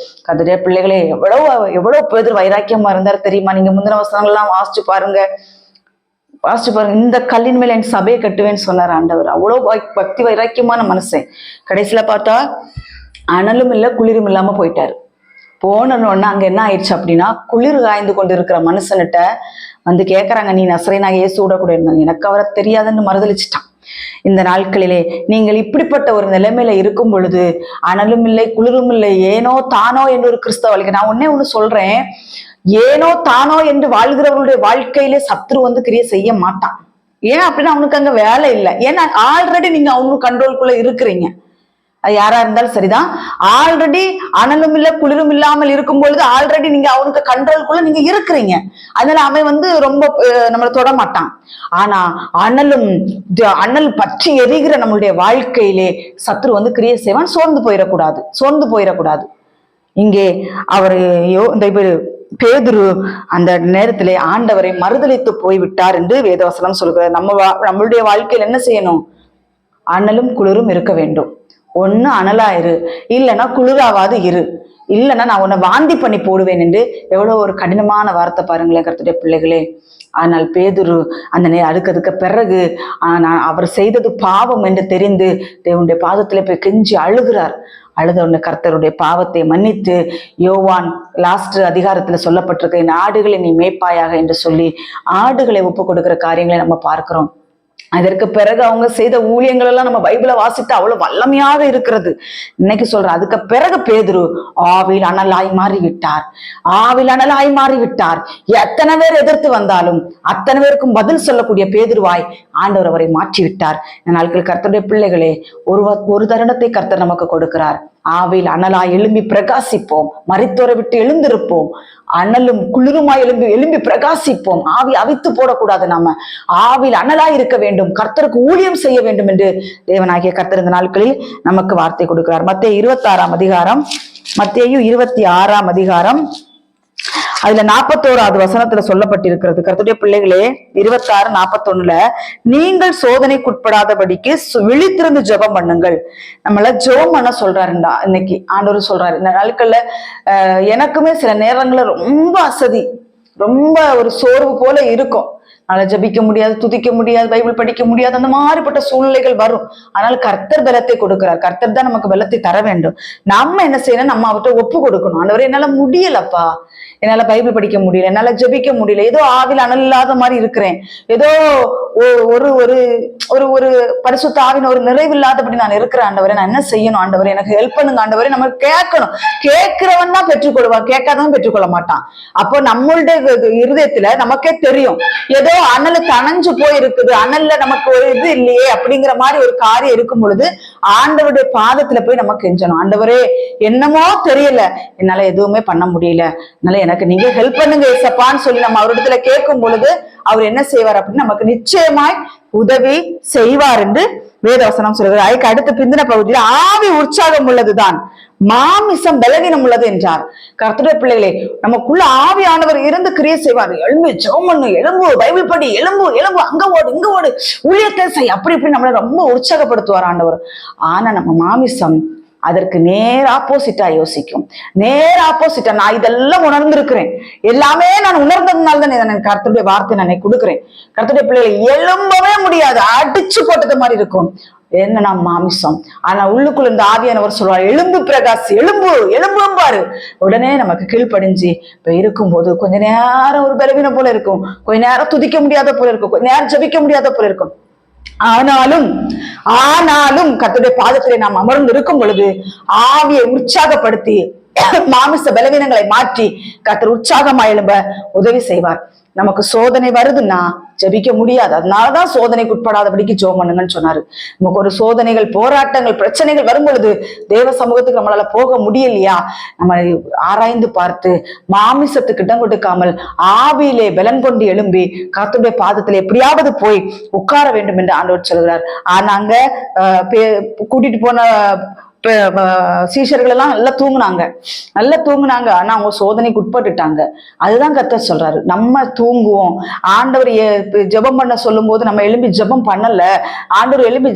கர்த்தருடைய பிள்ளைகளே, எவ்வளவு பேதுரு வைராக்கியமா இருந்தார் தெரியுமா? நீங்க முந்தின வசனங்கள்லாம் வாசிச்சு பாருங்க. இந்த கல்லின் மேல என் சபையை கட்டுவேன்னு சொன்னார் ஆண்டவர். அவ்வளவு பக்தி வைராக்கியமான மனுஷன். கடைசியில பார்த்தா அனலும் இல்லை குளிரும் இல்லாம போயிட்டாரு. போனோன்னு அங்க என்ன ஆயிடுச்சு அப்படின்னா, குளிர் காய்ந்து கொண்டு இருக்கிற மனுஷன்கிட்ட வந்து கேட்கறாங்க, நீ நசரேயனாக இயேசுவோட கூட இருந்தாங்க. எனக்கு அவரை தெரியாதுன்னு மறுதலிச்சிட்டான். இந்த நாட்களிலே நீங்கள் இப்படிப்பட்ட ஒரு நிலைமையில இருக்கும் பொழுது, அனலும் இல்லை குளிரும் இல்லை, ஏனோ தானோ என்று ஒரு கிறிஸ்தவ வாழ்க்கை. நான் ஒண்ணு சொல்றேன், ஏனோ தானோ என்று வாழ்கிறவர்களுடைய வாழ்க்கையிலே சத்ரு வந்து கிரியை செய்ய மாட்டான். ஏன் அப்படின்னா, அவனுக்கு அங்க வேலை இல்லை. ஏன்னா ஆல்ரெடி நீங்க அவனுக்கு கண்ட்ரோல்குள்ள இருக்கிறீங்க. அது யாரா இருந்தாலும் சரிதான். ஆல்ரெடி அனலும் இல்ல குளிரும் இல்லாமல் இருக்கும் பொழுது ஆல்ரெடி நீங்க அவனுக்கு கண்ட்ரோல்குள்ள நீங்க இருக்கிறீங்க. அதனால அவன் வந்து ரொம்ப நம்மளை தொட மாட்டான். ஆனா அனல் பற்றி எரிகிற நம்மளுடைய வாழ்க்கையிலே சத்ரு வந்து கிரியை செய்வான். சோர்ந்து போயிடக்கூடாது. இங்கே அவரு இந்த பேதுரு அந்த நேரத்திலே ஆண்டவரை மறுதலித்து போய்விட்டார் என்று வேதவசனம் சொல்கிறார். நம்மளுடைய வாழ்க்கையில் என்ன செய்யணும்? அனலும் குளிரும் இருக்க வேண்டும். ஒண்ணு அனலாயிரு, இல்லைன்னா குளிராவாது இரு, இல்லைன்னா நான் உன்னை வாந்தி பண்ணி போடுவேன் என்று எவ்வளவு ஒரு கடினமான வார்த்தை பாருங்களேன் கர்த்தருடைய பிள்ளைகளே. ஆனால் பேதுரு அதுக்கு பிறகு அவர் செய்தது பாவம் என்று தெரிந்து தேவனுடைய பாதத்திலே போய் கெஞ்சி அழுகிறார். அழுத உடனே கர்த்தருடைய பாவத்தை மன்னித்து, யோவான் லாஸ்ட் அதிகாரத்துல சொல்லப்பட்டிருக்க, என் ஆடுகளை நீ மேய்ப்பாயாக என்று சொல்லி ஆடுகளை ஒப்பு கொடுக்கிற காரியங்களை நம்ம பார்க்கிறோம். அதற்கு பிறகு அவங்க செய்த ஊழியங்கள் எல்லாம் நம்ம பைபிளை வாசித்து அவ்வளவு வல்லமையாக இருக்கிறது. இன்னைக்கு சொல்ற, அதுக்கு பிறகு பேதுரு ஆவில் அனலாய் மாறிவிட்டார். எத்தனை பேர் எதிர்த்து வந்தாலும் அத்தனை பேருக்கும் பதில் சொல்லக்கூடிய பேதுருவாய் ஆண்டவர் அவரை மாற்றி விட்டார். இந்த நாட்கள் கர்த்தருடைய பிள்ளைகளே, ஒரு தருணத்தை கர்த்தர் நமக்கு கொடுக்கிறார். ஆவில் அனலாய் எழும்பி பிரகாசிப்போம், மரித்தோரை விட்டு எழுந்திருப்போம், அனலும் குளிருமாய் எழும்பி பிரகாசிப்போம். ஆவி அவித்து போடக்கூடாது. நாம ஆவில் அனலாய் இருக்க வேண்டும், கர்த்தருக்கு ஊழியம் செய்ய வேண்டும் என்று தேவனாகிய கர்த்தர் இந்த நாட்களில் நமக்கு வார்த்தை கொடுக்கிறார். மத்தேயு 26ஆம் அதிகாரம் அதுல 41வது வசனத்துல சொல்லப்பட்டிருக்கிறது. கர்த்தருடைய பிள்ளைகளே, 26:41 நீங்கள் சோதனைக்குட்படாதபடிக்கு விழித்திருந்து ஜெபம் பண்ணுங்கள். நம்மள ஜெபம் பண்ண சொல்றாருண்டா இன்னைக்கு ஆண்டவர் சொல்றாரு. இந்த நாட்கள்ல எனக்குமே சில நேரங்கள்ல ரொம்ப அசதி, ரொம்ப ஒரு சோர்வு போல இருக்கும். அதனால ஜபிக்க முடியாது, துதிக்க முடியாது, பைபிள் படிக்க முடியாது, அந்த மாதிரிப்பட்ட சூழ்நிலைகள் வரும். ஆனால் கர்த்தர் பலத்தை கொடுக்கிறார். கர்த்தர் தான் நமக்கு பலத்தை தர வேண்டும். நம்ம என்ன செய்யணும்? நம்ம அவர்கிட்ட ஒப்பு கொடுக்கணும். ஆண்டவரே, என்னால முடியலப்பா, என்னால பைபிள் படிக்க முடியல, என்னால ஜபிக்க முடியல, ஏதோ ஆவில் அனல் இல்லாத மாதிரி இருக்கிறேன், ஏதோ ஒரு ஒரு ஒரு பரிசுத்த ஆவின் ஒரு நிறைவில்லாதபடி நான் இருக்கிறேன் ஆண்டவரே, நான் என்ன செய்யணும் ஆண்டவரே, எனக்கு ஹெல்ப் பண்ணுங்க ஆண்டவரே. நம்ம கேட்கணும். கேட்கிறவன் தான் பெற்றுக்கொள்வான், கேட்காதவன் பெற்றுக்கொள்ள மாட்டான். அப்போ நம்மளுடைய இருதயத்துல நமக்கே தெரியும், ஏதோ அனல் தணைஞ்சு போயிருக்குது, அனல்ல நமக்கு ஒரு இது இல்லையே அப்படிங்கிற மாதிரி ஒரு காரியம் இருக்கும் பொழுது ஆண்டவருடைய பாதத்துல போய் நம்ம கெஞ்சணும். ஆண்டவரே, என்னமோ தெரியல, என்னால எதுவுமே பண்ண முடியல, என்னால எனக்கு நீங்க ஹெல்ப் பண்ணுங்க ஏசப்பான்னு சொல்லி நம்ம அவரிடத்துல கேட்கும் பொழுது அவர் என்ன செய்வார் அப்படின்னு நமக்கு நிச்சயமாய் உதவி செய்வார் என்று வேதவசனம் சொல்கிறார். அதுக்கு அடுத்த பிந்தின பகுதியில் ஆவி உற்சாகம் உள்ளதுதான், மாமிசம் பலவீனம் உள்ளது என்றார். கர்த்தருடைய பிள்ளைகளே, நமக்குள்ள ஆவியானவர் இருந்து கிரியை செய்வார். எழும்பு ஜெபம் பண்ணு, எழும்பு பைபிள் படி, எழும்பு அங்க ஓடு இங்க ஓடு, ஊழியத்தை செய், அப்படி இப்படி நம்மளை ரொம்ப உற்சாகப்படுத்துவார் ஆண்டவர். ஆனா நம்ம மாமிசம் அதற்கு நேர் ஆப்போசிட்டா யோசிக்கும். நேர் ஆப்போசிட்டா, நான் இதெல்லாம் உணர்ந்திருக்கிறேன், எல்லாமே நான் உணர்ந்ததுனால தான் கர்த்தருடைய வார்த்தை நான் கொடுக்கிறேன். கர்த்தருடைய பிள்ளைகளை எழும்பவே முடியாது, அடிச்சு போட்டது மாதிரி இருக்கும். என்னன்னா மாமிசம். ஆனா உள்ளுக்குள்ள இந்த ஆவியானவர் சொல்வார், எலும்பு பிரகாசி, எலும்பும்பாரு. உடனே நமக்கு கீழ்ப்படிஞ்சு இப்ப இருக்கும்போது கொஞ்ச நேரம் ஒரு பலவீனம் போல இருக்கும், கொஞ்ச நேரம் துதிக்க முடியாத போல இருக்கும், கொஞ்ச நேரம் ஜபிக்க முடியாத போல இருக்கும். ஆனாலும் கர்த்தருடைய பாதத்திலே நாம் அமர்ந்து இருக்கும் பொழுது ஆவியை உற்சாகப்படுத்தி மாமிச பலவீனங்களை மாற்றி கர்த்தர் உற்சாகமா எழும்ப உதவி செய்வார். நமக்கு சோதனை வருதுன்னா ஜெபிக்க முடியாது. அதனாலதான் சோதனைக்கு உட்படாதபடிக்கு ஜெபம் பண்ணுங்கன்னு சொன்னாரு. நமக்கு ஒரு சோதனைகள், போராட்டங்கள், பிரச்சனைகள் வரும் பொழுது தேவ சமூகத்துக்கு நம்மளால போக முடியலையா, நம்ம ஆராய்ந்து பார்த்து மாமிசத்துக்கு இடம் கொடுக்காமல் ஆவியிலே பலன் கொண்டு எழும்பி கர்த்தருடைய பாதத்துல எப்படியாவது போய் உட்கார வேண்டும் என்று ஆண்டவர் சொல்கிறார். நாங்க கூட்டிட்டு போன சீஷர்கள் எல்லாம் நல்லா தூங்குனாங்க. ஆனா அவங்க சோதனைக்கு உட்பட்டுட்டாங்க. அதுதான் கர்த்தர் சொல்றாரு, நம்ம தூங்குவோம். ஆண்டவர் ஜெபம் பண்ண சொல்லும் போது நம்ம எழும்பி ஜெபம் பண்ணல, ஆண்டவர் எழும்பி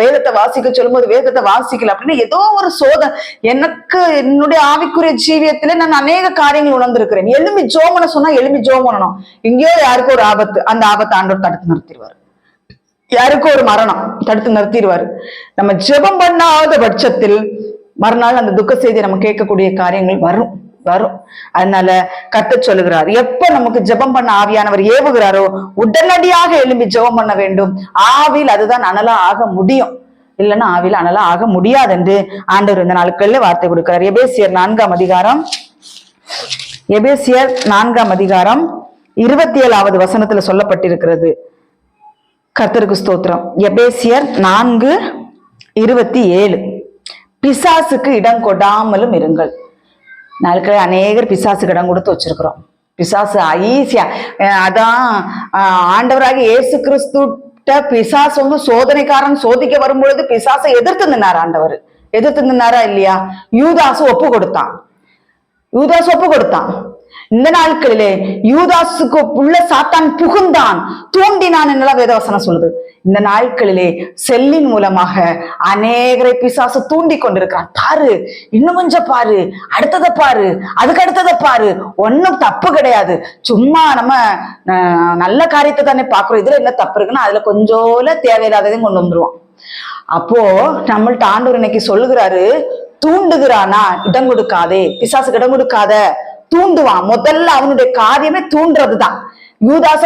வேதத்தை வாசிக்க சொல்லும் போது வேதத்தை வாசிக்கல அப்படின்னு ஏதோ ஒரு சோதனை. எனக்கு என்னுடைய ஆவிக்குரிய ஜீவியத்துல நான் அநேக காரியங்கள் உணர்ந்திருக்கிறேன். எழும்பி ஜெபம் பண்ண சொன்னா எழும்பி ஜெபம் பண்ணணும். எங்கேயோ யாருக்கும் ஒரு ஆபத்து, அந்த ஆபத்தை ஆண்டவர் தடுத்து நிறுத்திடுவார். யாருக்கும் ஒரு மரணம் தடுத்து நிறுத்திடுவாரு. நம்ம ஜெபம் பண்ணாத பட்சத்தில் மறுநாள் அந்த துக்க செய்தி நம்ம கேட்கக்கூடிய காரியங்கள் வரும். அதனால கர்த்தர் சொல்லுகிறார், எப்ப நமக்கு ஜெபம் பண்ண ஆவியானவர் ஏவுகிறாரோ உடனடியாக எழும்பி ஜெபம் பண்ண வேண்டும். ஆவியில் அதுதான் அனலா ஆக முடியும், இல்லைன்னா ஆவியில் அனலா ஆக முடியாது என்று ஆண்டவர் இந்த நாட்கள்ல வார்த்தை கொடுக்கிறார். எபேசியர் 4ஆம் அதிகாரம் 27வது வசனத்துல சொல்லப்பட்டிருக்கிறது. கர்த்தருக்கு ஸ்தோத்திரம். எபேசியர் 4:27. பிசாசுக்கு இடம் கொடாமலும் இருங்கள். நாட்கள் அநேகர் பிசாசுக்கு இடம் கொடுத்து வச்சிருக்கிறோம். பிசாசு ஈஸியா, அதான் ஆண்டவராக இயேசு கிறிஸ்து பிசாசு சோதனைக்காரன் சோதிக்க வரும்பொழுது பிசாசை எதிர்த்து நின்னார். ஆண்டவர் எதிர்த்து நின்னாரா இல்லையா? யூதாசு ஒப்பு கொடுத்தான். இந்த நாட்களிலே யூதாசுக்கு உள்ள சாத்தான் புகுந்தான், தூண்டினான் என்னெல்லாம் வேதவசனம் சொல்லுது. இந்த நாட்களிலே செல்லின் மூலமாக அநேகரை பிசாசு தூண்டி கொண்டிருக்கிறான். பாரு, இன்னும் கொஞ்சம் பாரு, அடுத்ததை பாரு, அதுக்கு அடுத்ததை பாரு. ஒன்னும் தப்பு கிடையாது. சும்மா நம்ம நல்ல காரியத்தை தானே பாக்குறோம். இதுல என்ன தப்பு இருக்குன்னா அதுல கொஞ்சோல தேவையில்லாததையும் கொண்டு வந்துருவோம். அப்போ நம்மள்ட்ட ஆண்டவர் இன்னைக்கு சொல்லுகிறாரு, தூண்டுகிறானா இடம் கொடுக்காதே, பிசாசுக்கு இடம் கொடுக்காத. தூண்டுவான். முதல்ல அவனுடைய காரியமே தூண்டுறதுதான். யூதாச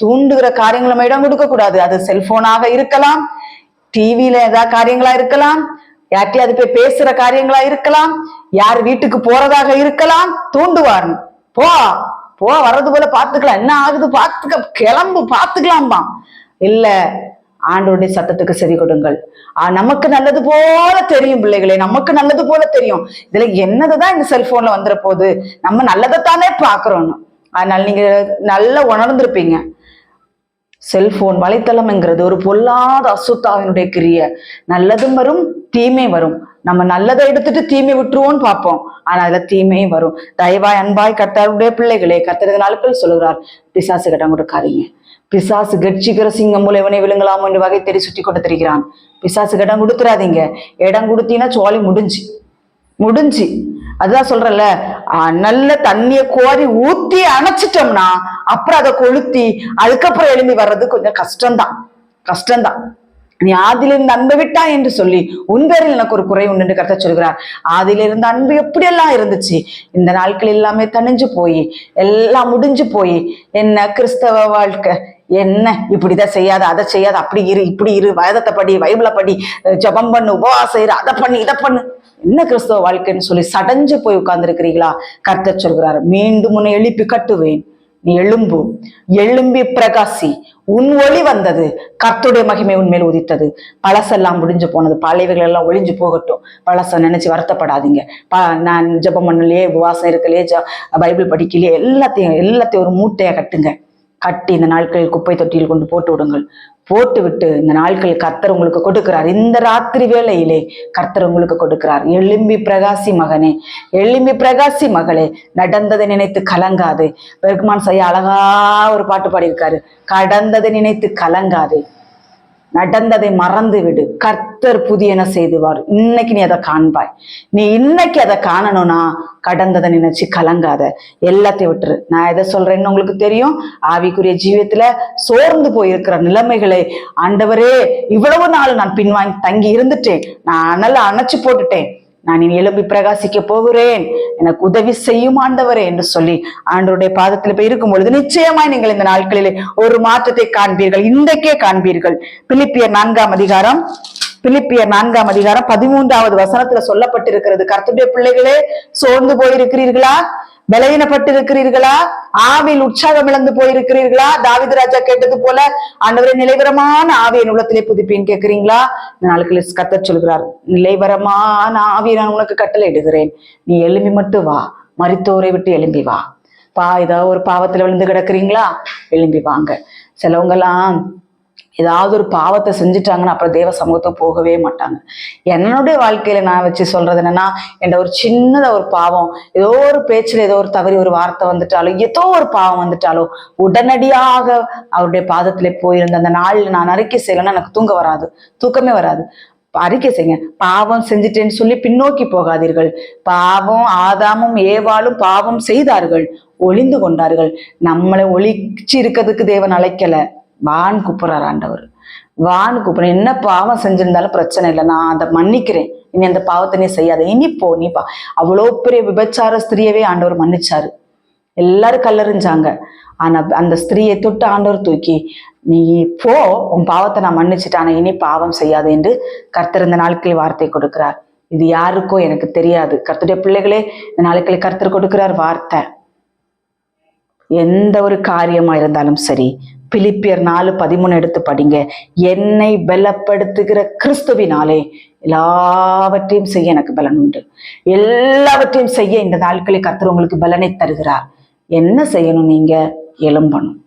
தூண்டுகிற காரியங்களை நம்ம இடம் கொடுக்க கூடாது. அது செல்போனாக இருக்கலாம், டிவியில ஏதாவது காரியங்களா இருக்கலாம், யார்ட்டையாவது போய் பேசுற காரியங்களா இருக்கலாம், யார் வீட்டுக்கு போறதாக இருக்கலாம். தூண்டுவார். போ வர்றது போல பாத்துக்கலாம், என்ன ஆகுது பாத்துக்க, கிளம்பு பாத்துக்கலாம்பா. இல்ல, ஆண்டவருடைய சத்தத்துக்கு செவி கொடுங்கள். நமக்கு நல்லது போல தெரியும் பிள்ளைகளே, நமக்கு நல்லது போல தெரியும். இதுல என்னதுதான் இந்த செல்போன்ல வந்துட போகுது, நம்ம நல்லதைத்தானே பாக்குறோம்னு. அதனால நீங்க நல்லா உணர்ந்திருப்பீங்க. செல்போன் வலைத்தளம்ங்கிறது ஒரு பொல்லாத அசுத்தாவினுடைய கிரிய. நல்லதும் வரும், தீமை வரும். நம்ம நல்லதை எடுத்துட்டு தீமை விட்டுருவோம்னு பார்ப்போம், ஆனா அதுல தீமையும் வரும். தயவாய் அன்பாய் கர்த்தருடைய பிள்ளைகளே, கர்த்தர் நாட்கள் சொல்லுகிறார், பிசாசு கட்டம் கொடுக்காதீங்க. பிசாசு கட்சிக்கிற சிங்கம் போல இவனை விழுங்கலாமோ என்று வகை தெரி சுற்றி கொண்டு திரிகிறான். பிசாசுக்கு இடம் கொடுத்துறாதீங்க. இடம் கொடுத்தீங்கன்னா சோழி முடிஞ்சு. அதுதான் சொல்றல, நல்ல தண்ணிய கோரி ஊத்தி அணைச்சிட்டோம்னா அப்புறம் அதை கொளுத்தி அதுக்கப்புறம் எழும்பி வர்றது கொஞ்சம் கஷ்டம்தான். நீ ஆதிலிருந்து அன்பை விட்டா என்று சொல்லி உன் பேரில் எனக்கு ஒரு குறை உண்டு என்று கர்த்தர் சொல்கிறார். ஆதிலிருந்து அன்பு எப்படியெல்லாம் இருந்துச்சு, இந்த நாட்கள் எல்லாமே தணிஞ்சு போய் எல்லாம் முடிஞ்சு போய் என்ன கிறிஸ்தவ வாழ்க்கை, என்ன இப்படிதான் செய்யாத, அதை செய்யாத, அப்படி இரு, இப்படி இரு, வேதத்தை படி, பைபிளை படி, ஜபம் பண்ணு, உபவாசம் இரு, அதை பண்ணு, இதை பண்ணு, என்ன கிறிஸ்தவ வாழ்க்கைன்னு சொல்லி சடைஞ்சு போய் உட்கார்ந்து இருக்கிறீங்களா? கர்த்தர் சொல்கிறார், மீண்டும் உன்னை எழுப்பி கட்டுவேன். நீ எழும்பி பிரகாசி. உன் ஒளி வந்தது, கர்த்தருடைய மகிமை உன்மேல் உதித்தது. பழசெல்லாம் முடிஞ்சு போனது, பழையவைகள் எல்லாம் ஒளிஞ்சு போகட்டும். பழச நினைச்சு வருத்தப்படாதீங்க. நான் ஜெபம் பண்ணலையே, உபவாசம் இருக்கலையே, பைபிள் படிக்கலையே, எல்லாத்தையும் ஒரு மூட்டையா கட்டி இந்த நாட்களில் குப்பை தொட்டியில் கொண்டு போட்டு விடுங்கள். போட்டு விட்டு இந்த நாட்களில் கர்த்தர் உங்களுக்கு கொடுக்கிறார். இந்த ராத்திரி வேளையிலே கர்த்தர் உங்களுக்கு கொடுக்கிறார். எழும்பி பிரகாசி மகனே, எழும்பி பிரகாசி மகளே, நடந்ததை நினைத்து கலங்காது. பெருக்குமான் செய்ய அழகா ஒரு பாட்டு பாடியிருக்காரு, கடந்ததை நினைத்து கலங்காது, நடந்ததை மறந்து விடு, கர்த்தர் புதியன செய்துவார். இன்னைக்கு நீ அதை காண்பாய். நீ இன்னைக்கு அதை காணணும்னா கடந்ததை நினைச்சு கலங்காத, எல்லாத்தையும் விட்டுரு. நான் எதை சொல்றேன்னு உங்களுக்கு தெரியும். ஆவிக்குரிய ஜீவியத்துல சோர்ந்து போயிருக்கிற நிலைமைகளை, ஆண்டவரே இவ்வளவு நாள் நான் பின்வாங்கி தங்கி இருந்துட்டேன், நான் நல்லா அணைச்சு போட்டுட்டேன், நான் இனி எழும்பி பிரகாசிக்க போகிறேன், எனக்கு உதவி செய்யும் ஆண்டவரே என்று சொல்லி ஆண்டவருடைய பாதத்தில் போய் இருக்கும் பொழுது நிச்சயமாய் நீங்கள் இந்த நாட்களிலே ஒரு மாற்றத்தை காண்பீர்கள். இன்றைக்கே காண்பீர்கள். பிலிப்பியர் 4ஆம் அதிகாரம் பிலிப்பியர் 4:13 சொல்லப்பட்டிருக்கிறது. கர்த்தருடைய பிள்ளைகளே, சோர்ந்து போயிருக்கிறீர்களா? பலவீனப்பட்டு இருக்கிறீர்களா? ஆவியில் உற்சாகம் இழந்து போயிருக்கிறீர்களா? தாவீது ராஜா கேட்டது போல, ஆண்டவரே நிலைவரமான ஆவியை உள்ளத்திலே புதுப்பின்னு கேட்கிறீங்களா? இந்த நாளுக்கு கர்த்தர் சொல்கிறார், நிலைவரமான ஆவியை நான் உனக்கு கட்டளை இடுகிறேன். நீ எழும்பி மட்டும் வா, மரித்தோரை விட்டு எழும்பி வா. ஏதாவது ஒரு பாவத்துல விழுந்து கிடக்குறீங்களா? எழும்பி வாங்க. சிலவங்கெல்லாம் ஏதாவது ஒரு பாவத்தை செஞ்சுட்டாங்கன்னா அப்புறம் தேவ சமூகத்தை போகவே மாட்டாங்க. என்னுடைய வாழ்க்கையில நான் வச்சு சொல்றது என்னன்னா, என்ற ஒரு சின்னதா ஒரு பாவம், ஏதோ ஒரு பேச்சுல ஏதோ ஒரு தவறி ஒரு வார்த்தை வந்துட்டாலோ, ஏதோ ஒரு பாவம் வந்துட்டாலோ, உடனடியாக அவருடைய பாதத்திலே போயிருந்த அந்த நாள்ல நான் அறிக்கை செய்யலைன்னா எனக்கு தூக்கமே வராது. அறிக்கை செய்யுங்க. பாவம் செஞ்சுட்டேன்னு சொல்லி பின்னோக்கி போகாதீர்கள். பாவம் ஆதாமும் ஏவாளும் பாவம் செய்தார்கள், ஒளிந்து கொண்டார்கள். நம்மளை ஒளிச்சு இருக்கிறதுக்கு தேவன் அழைக்கல, வான் கூப்பிடுறார் ஆண்டவர். வான் கூப்பிடுறேன், என்ன பாவம் செஞ்சிருந்தாலும் பிரச்சனை இல்லை, நான் அதை மன்னிக்கிறேன், இனி அந்த பாவத்தை நீ செய்யாத, இனிப்போ நீப்பா. அவ்வளோ பெரிய விபச்சார ஸ்திரியவே ஆண்டவர் மன்னிச்சாரு. எல்லாரும் கல்லறிஞ்சாங்க. ஆனா அந்த ஸ்திரியை தொட்டு ஆண்டவர் தூக்கி, நீ போ, உன் பாவத்தை நான் மன்னிச்சுட்டான, இனி பாவம் செய்யாது என்று கர்த்தர் இந்த நாட்களில் வார்த்தை கொடுக்கிறார். இது யாருக்கோ எனக்கு தெரியாது. கர்த்தருடைய பிள்ளைகளே, இந்த நாட்களில் கர்த்தர் கொடுக்கிறார் வார்த்தை. எந்த ஒரு காரியமா இருந்தாலும் சரி, பிலிப்பியர் 4:13 எடுத்து படிங்க. என்னை பலப்படுத்துகிற கிறிஸ்துவினாலே எல்லாவற்றையும் செய்ய எனக்கு பலன் உண்டு. எல்லாவற்றையும் செய்ய இந்த நாட்களில் கர்த்தர் உங்களுக்கு பலனை தருகிறார். என்ன செய்யணும்? நீங்க எழும்பணும்.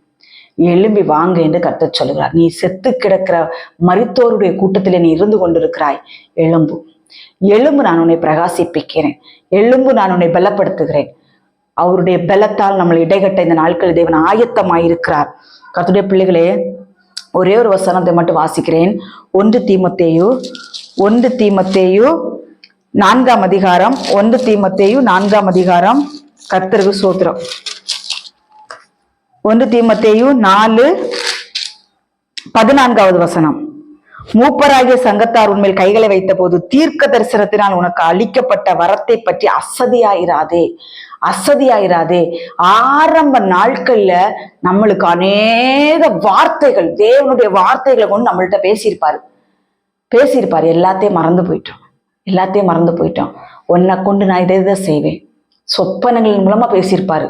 எழும்பி வாங்க என்று கர்த்தர் சொல்லுகிறார். நீ செத்து கிடக்கிற மரித்தோருடைய கூட்டத்திலே நீ இருந்து கொண்டிருக்கிறாய். எழும்பு, நான் உன்னை பிரகாசிப்பிக்கிறேன். எழும்பு, நான் உன்னை பலப்படுத்துகிறேன். அவருடைய பலத்தால் நம்மளை இடைகட்ட இந்த நாட்களில் தேவன் ஆயத்தமாயிருக்கிறார். கர்த்தருடைய பிள்ளைகளே, ஒரே ஒரு வசனத்தை மட்டும் வாசிக்கிறேன். 1 தீமோத்தேயு 4 கர்த்தருக்கு ஸ்தோத்திரம். 1 தீமோத்தேயு 4:14 மூப்பராகிய சங்கத்தார் உண்மையில் கைகளை வைத்த போது தீர்க்க தரிசனத்தினால் உனக்கு அளிக்கப்பட்ட வரத்தை பற்றி அசதியாயிராதே. ஆரம்ப நாட்கள்ல நம்மளுக்கு அநேக வார்த்தைகள், தேவனுடைய வார்த்தைகளை கொண்டு நம்மள்கிட்ட பேசியிருப்பாரு. எல்லாத்தையும் மறந்து போயிட்டோம். உன்னை கொண்டு நான் இதை செய்வேன். சொப்பனங்கள் மூலமா பேசியிருப்பாரு,